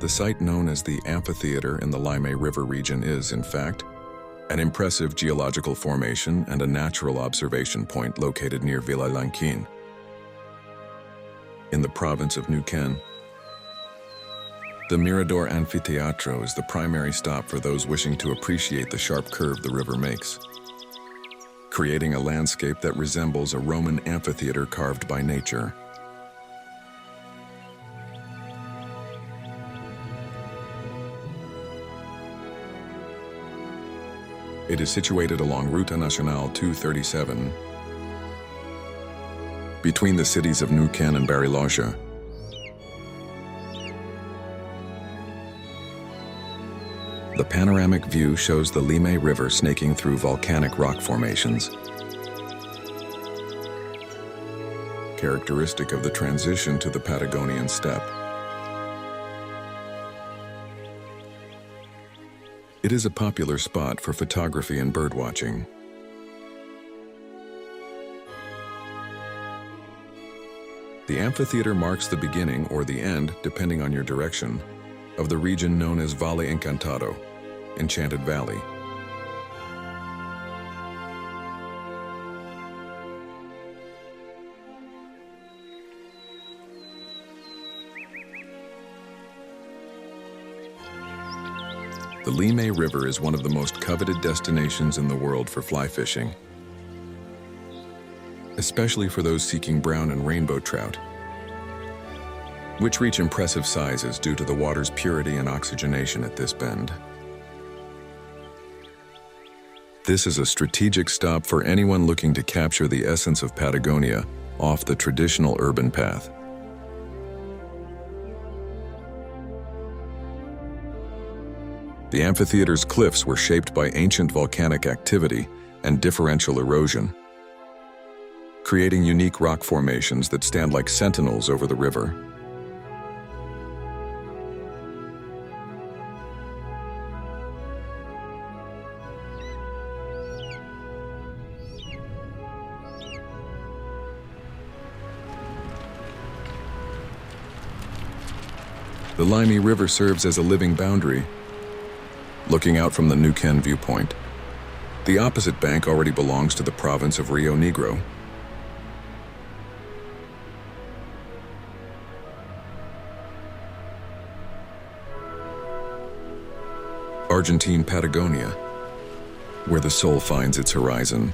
The site known as the Amphitheater in the Limay River region is, in fact, an impressive geological formation and a natural observation point located near Villa Llanquín, in the province of Neuquén. The Mirador Amphitheater is the primary stop for those wishing to appreciate the sharp curve the river makes, creating a landscape that resembles a Roman amphitheater carved by nature. It is situated along Ruta Nacional 237, between the cities of Neuquén and Bariloche. The panoramic view shows the Limay River snaking through volcanic rock formations, characteristic of the transition to the Patagonian steppe. It is a popular spot for photography and birdwatching. The amphitheater marks the beginning or the end, depending on your direction, of the region known as Valle Encantado, Enchanted Valley. The Limay River is one of the most coveted destinations in the world for fly fishing, especially for those seeking brown and rainbow trout, which reach impressive sizes due to the water's purity and oxygenation at this bend. This is a strategic stop for anyone looking to capture the essence of Patagonia off the traditional urban path. The amphitheater's cliffs were shaped by ancient volcanic activity and differential erosion, creating unique rock formations that stand like sentinels over the river. The Limay River serves as a living boundary, looking out from the Neuquén viewpoint. The opposite bank already belongs to the province of Rio Negro. Argentine Patagonia, where the soul finds its horizon.